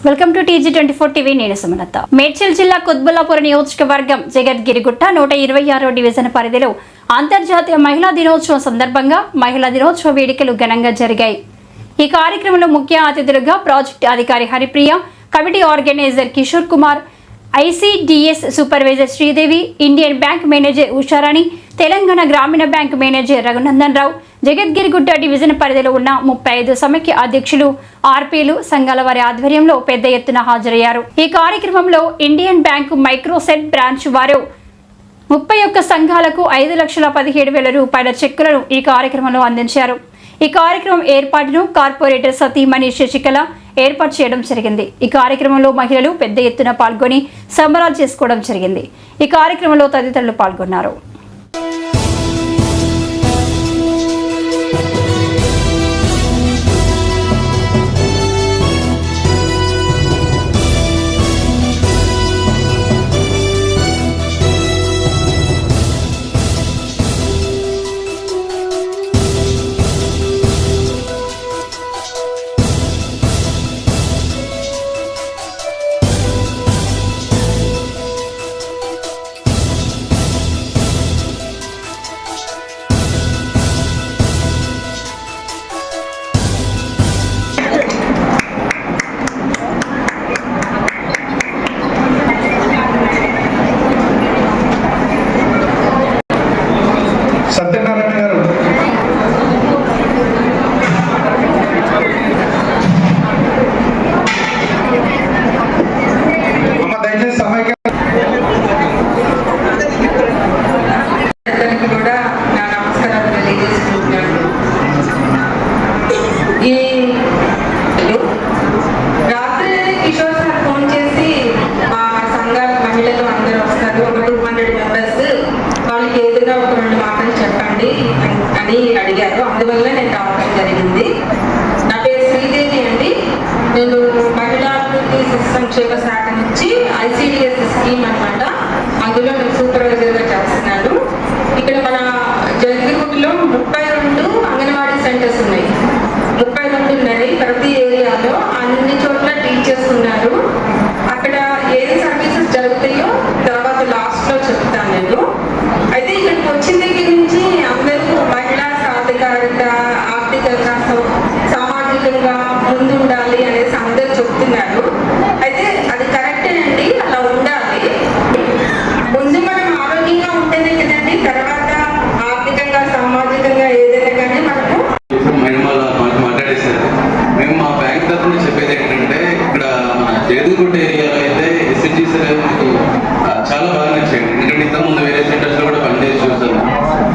Welcome to TG24 TV. నేను సుమలత. మేడ్చల్ జిల్లా కుత్బుల్లాపూర్ నియోజకవర్గం జగద్గిరిగుట్ట 126వ డివిజన్ పరిధిలో అంతర్జాతీయ మహిళా దినోత్సవం సందర్భంగా మహిళా దినోత్సవ వేడుకలు ఘనంగా జరిగాయి. ఈ కార్యక్రమంలో ముఖ్య అతిథులుగా ప్రాజెక్ట్ అధికారి Haripriya, committee organiser Kishore Kumar, ICDS supervisor Sridevi, Indian bank manager Usharani, Telangana Grameena bank manager Raghunandan Rao, Jagadgirigutta division పరిధిలో ఉన్న 35 సమైక్య అధ్యక్షులు, ఆర్పీలు సంఘాల వారి ఆధ్వర్యంలో పెద్ద ఎత్తున హాజరయ్యారు. ఈ కార్యక్రమంలో ఇండియన్ బ్యాంక్ మైక్రోసెట్ బ్రాంచ్ వారు 31 సంఘాలకు 5,17,000 రూపాయల చెక్కులను ఈ కార్యక్రమంలో అందించారు. ఈ కార్యక్రమం ఏర్పాటును కార్పొరేటర్ సతీమణి శశికళ ఏర్పాటు చేయడం జరిగింది. ఈ కార్యక్రమంలో మహిళలు పెద్ద ఎత్తున పాల్గొని సంబరాలు చేసుకోవడం జరిగింది. ఈ కార్యక్రమంలో తదితరులు పాల్గొన్నారు. అని అడిగారు. అందువల్ల నేను రావడం జరిగింది. నా పేరు శ్రీదేవి అండి. నేను మహిళా అభివృద్ధి సంక్షేమ శాఖ నుంచి ICDS స్కీమ్ అనమాట, అందులో నేను సూపర్వైజర్గా చేస్తున్నాను. ఇక్కడ మన జగద్గిరిగుట్టలో 32 అంగన్వాడీ సెంటర్స్ ఉన్నాయి. 32 ఉన్నాయి ప్రతి ఏరియాలో. అన్ని చోట్ల టీచర్స్ ఉన్నారు. అక్కడ ఏం సర్వీసెస్ జరుగుతాయో తర్వాత లాస్ట్లో చెప్తాను నేను. అయితే ఇక్కడికి వచ్చిన దగ్గర నుంచి అందరూ మహిళా సాధికారత, ఆర్థికంగా సామాజికంగా ముందుండాలి అనేసి అందరూ చెప్తున్నారు. అయితే అది కరెక్టేనండి, అలా ఉండాలి. ముందు మనం ఆరోగ్యంగా ఉంటేనే కదండి తర్వాత ఆర్థికంగా సామాజికంగా ఏదైనా కానీ మనకు మాట్లాడేశారు. మేము మా బ్యాంక్ తరఫున చెప్పేది ఏంటంటే, ఇక్కడ మన జగద్గిరిగుట్ట ఏరియాలో అయితే SHGs మీకు చాలా బాగా నచ్చాయండి. ఎందుకంటే ఇంతకుముందు వేరే సెంటర్స్ లో కూడా పనిచేసి చూసాము.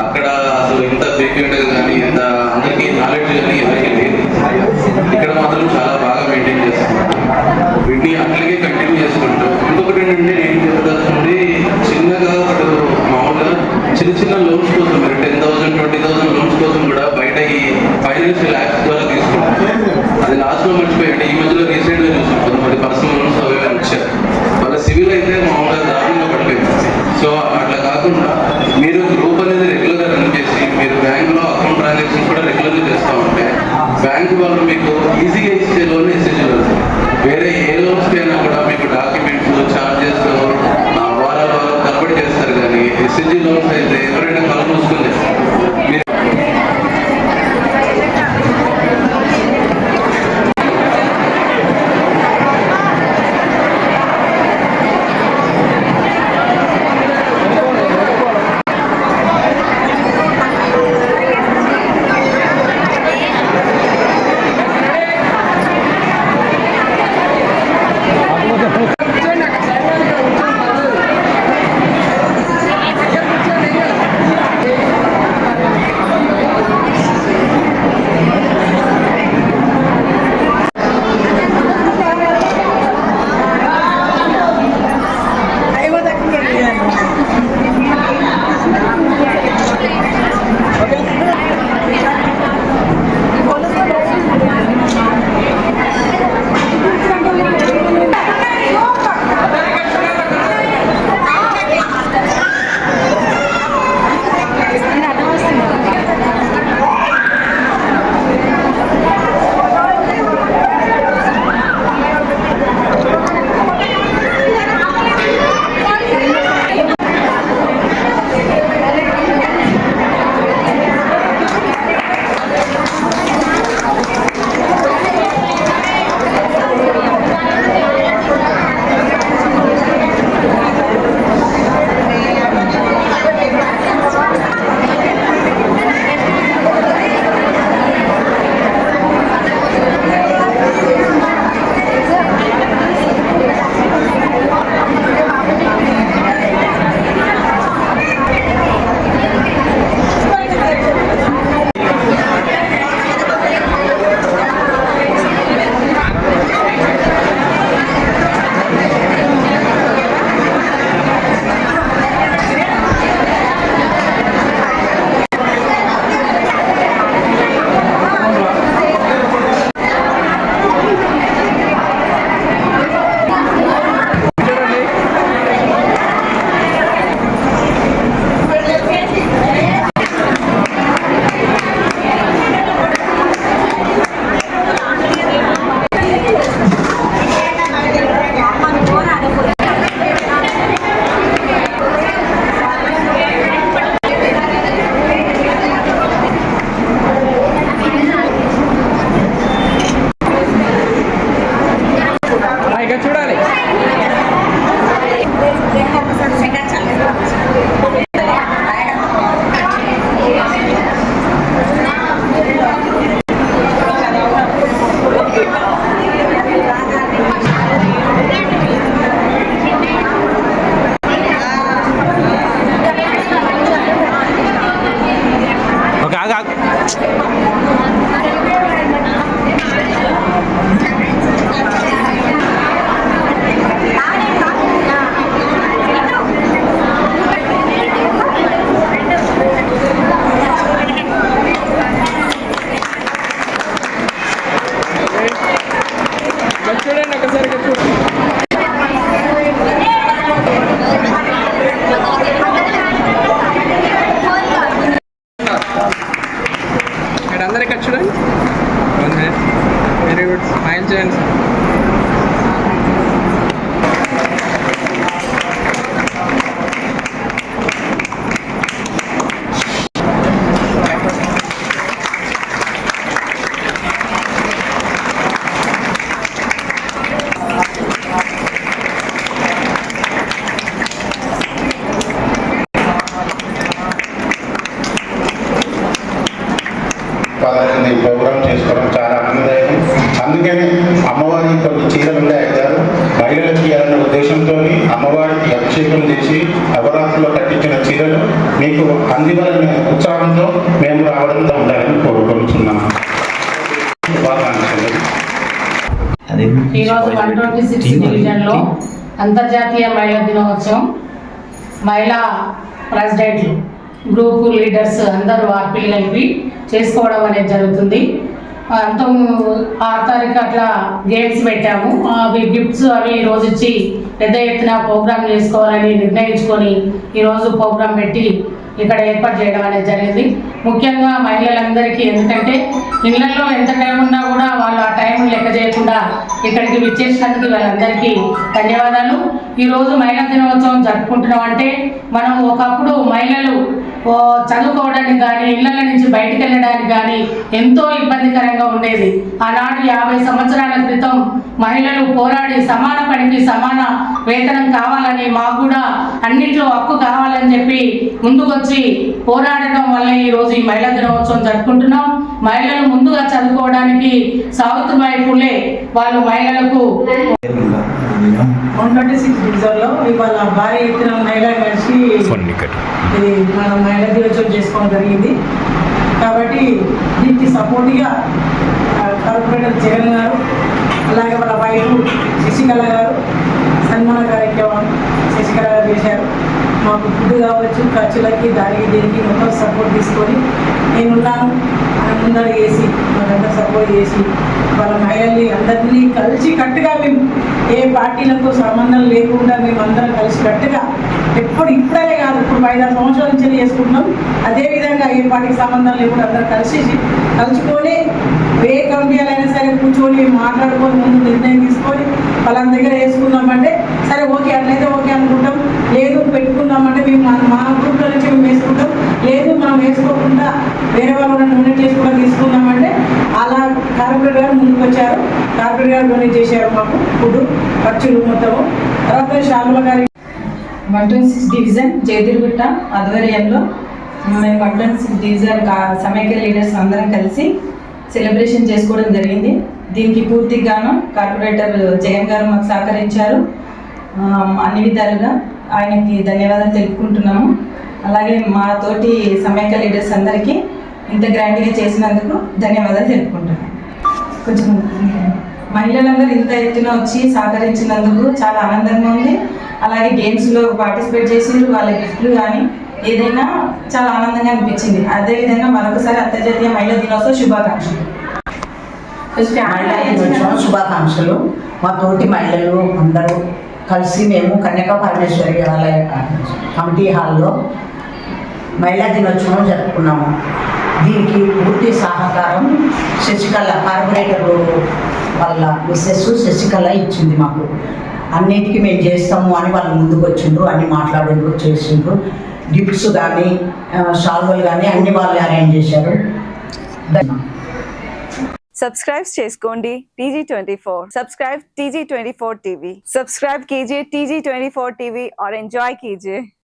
అక్కడ అసలు ఇంత ఫ్రీక్వెంట్ గా కానీ ఇంత అందరికీ నాలెడ్జ్ కానీ ఎవరికి లేదు. ఇక్కడ మాత్రం చాలా బాగా మెయింటైన్ చేస్తున్నారు. వీటిని అట్లాగే కంటిన్యూ చేసుకుంటూ ఇంకొకటి ఏంటంటే నేను చెప్పదలుచుకుంది, చిన్నగా ఇప్పుడు మామూలుగా చిన్న లోన్స్ కోసం మీరు 10,000, 20,000 లోన్స్ కోసం కూడా బయట ఈ ఫైనాన్షియల్ యాప్స్ ద్వారా తీసుకుంటారు. అది లాస్ట్ లో మర్చిపోయండి. ఈ మధ్యలో రీసెంట్ గా చూసాం కొంతమంది పర్సనల్ లోన్స్ అవి వచ్చారు. వాళ్ళ సివిల్ అయితే మామూలుగా దారుణంగా పడిపోయింది. సో అట్లా కాకుండా మీరు గ్రూప్ అనేది రెగ్యులర్గా రన్ చేసి మీరు బ్యాంకులో అకౌంట్ ట్రాన్సాక్షన్ కూడా రెగ్యులర్గా చేస్తూ ఉంటే బ్యాంకు వాళ్ళు మీకు ఈజీగా ఇచ్చే లోన్ SHG లోన్స్. వేరే ఏ లోన్స్కి అయినా కూడా మీకు డాక్యుమెంట్స్, ఛార్జెస్ వారాలు తరబడి చేస్తారు. కానీ SHG లోన్స్ అయితే ఎవరైనా కళ్ళు మూసుకుని మీరు చేయండి. వాళ్ళని ఈ ప్రోగ్రామ్ చేసుకోవడం చాలా ఆనందదాయకం. అందుకని అమ్మవారికి కొన్ని చీరలు ఉన్నాయి గారు మహిళలకి అనే ఉద్దేశంతో అమ్మవారికి అభిషేకం చేసి నవరాత్రిలో కట్టించిన చీరలు మీకు అందివలనే ఉత్సాహంతో మేము రావడంతో ఉండాలని కోరుకుంటున్నాము. ఈరోజు 126 డివిజన్లో అంతర్జాతీయ మహిళా దినోత్సవం మహిళా ప్రెసిడెంట్లు గ్రూపు లీడర్స్ అందరూ ఆర్పీలు కలిపి చేసుకోవడం అనేది జరుగుతుంది. 6 తారీఖు అట్లా గేమ్స్ పెట్టాము. అవి గిఫ్ట్స్ అవి ఈరోజు ఇచ్చి పెద్ద ఎత్తున ప్రోగ్రామ్ చేసుకోవాలని నిర్ణయించుకొని ఈరోజు ప్రోగ్రాం పెట్టి ఇక్కడ ఏర్పాటు చేయడం అనేది జరిగింది. ముఖ్యంగా మహిళలందరికీ, ఎందుకంటే ఇళ్లలో ఎంత టైం ఉన్నా కూడా వాళ్ళు ఆ టైం లెక్క చేయకుండా ఇక్కడికి విచ్చేసినందుకు వాళ్ళందరికీ ధన్యవాదాలు. ఈరోజు మహిళా దినోత్సవం జరుపుకుంటున్నాం అంటే మనం ఒకప్పుడు మహిళలు చదువుకోవడానికి కానీ ఇళ్ల నుంచి బయటకు వెళ్ళడానికి కానీ ఎంతో ఇబ్బందికరంగా ఉండేది. ఆనాడు 50 సంవత్సరాల క్రితం మహిళలు పోరాడి సమాన పనికి సమాన వేతనం కావాలని, మాకు కూడా అన్నింటిలో హక్కు కావాలని చెప్పి ముందుకొచ్చి పోరాడడం వల్ల ఈరోజు ఈ మహిళా దినోత్సవం జరుపుకుంటున్నాం. మహిళలు ముందుగా చదువుకోవడానికి సావిత్రిబాయి ఫులే వాళ్ళు మహిళలకు 126 డివిజన్లో ఇవాళ భారీ ఎత్తున మహిళా కలిసి ఇది మనం మహిళా దినోత్సవం చేసుకోవడం జరిగింది. కాబట్టి దీనికి సపోర్ట్గా కార్పొరేటర్ జగన్ గారు, అలాగే వాళ్ళ వైఫ్ శశికళ గారు సన్మాన కార్యక్రమం శశికళ గారు చేశారు. మాకు ఫుడ్ కావచ్చు, ఖర్చులకి దానికి దీనికి మొత్తం సపోర్ట్ తీసుకొని నేనున్నాను అని ముందర వేసి మాకంతా సపోర్ట్ చేసి వాళ్ళ మహిళల్ని అందరినీ కలిసి కట్టుగా మేము ఏ పార్టీలకు సంబంధం లేకుండా మేమందరం కలిసి కట్టుగా ఇప్పుడే కాదు, ఇప్పుడు 5-6 సంవత్సరాల నుంచి చేసుకుంటున్నాం. అదేవిధంగా ఏ పార్టీకి సంబంధం లేకుండా అందరం కలుసుకొని ఏ కమిటీలైనా సరే కూర్చొని మాట్లాడుకొని ముందు నిర్ణయం తీసుకొని వాళ్ళ దగ్గర వేసుకున్నామంటే సరే ఓకే అట్లయితే ఓకే అనుకుంటాం. లేదు పెట్టుకున్నామంటే మేము మా గ్రూప్లో నుంచి మేము వేసుకుంటాం. లేదు మనం వేసుకోకుండా వేరే వాళ్ళు డొనేట్ చేసి కూడా తీసుకున్నామంటే అలా కార్పొరేటర్ గారు ముందుకు వచ్చారు. కార్పొరేటర్ గారు డొనేట్ చేశారు మాకు ఫుడ్ ఖర్చులు మొత్తము. తర్వాత శ్యామల గారి 126 డివిజన్ జయదుర్గుట్ట ఆధ్వర్యంలో మేము 126 డివిజన్ సమైక్య లీడర్స్ అందరం కలిసి సెలబ్రేషన్ చేసుకోవడం జరిగింది. దీనికి పూర్తిగాను కార్పొరేటర్ జగన్ గారు మాకు సహకరించారు. అన్ని విధాలుగా ఆయనకి ధన్యవాదాలు తెలుపుకుంటున్నాము. అలాగే మా తోటి సమైక్య లీడర్స్ అందరికీ ఇంత గ్రాండ్గా చేసినందుకు ధన్యవాదాలు తెలుపుకుంటున్నాను. కొంచెం మహిళలందరూ ఇంత ఎత్తున వచ్చి సహకరించినందుకు చాలా ఆనందంగా ఉంది. అలాగే గేమ్స్లో పార్టిసిపేట్ చేసి వాళ్ళ గిఫ్ట్లు కానీ ఏదైనా చాలా ఆనందంగా అనిపించింది. అదేవిధంగా మరొకసారి అంతర్జాతీయ మహిళా దినోత్సవ శుభాకాంక్షలు. మహిళా దినోత్సవం శుభాకాంక్షలు. మా తోటి మహిళలు అందరూ కలిసి మేము కన్యకా పరమేశ్వరి ఆలయ కమిటీ హాల్లో మహిళా దినోత్సవం జరుపుకున్నాము. దీనికి పూర్తి సహకారం శశికళ కార్పొరేటర్ వాళ్ళ మిస్సెస్ శశికళ ఇచ్చింది మాకు. అన్నిటికీ మేము చేస్తాము అని వాళ్ళు ముందుకు వచ్చిండ్రు, అన్ని మాట్లాడిండ్రు, చేసిండ్రు. గిఫ్ట్స్ కానీ షాల్వలు కానీ అన్ని వాళ్ళు అరేంజ్ చేశారు. सब्सक्राइब చేసుకోండి TG24. Subscribe TG24 TV. Subscribe कीजिए TG24 TV और एंजॉय कीजिए.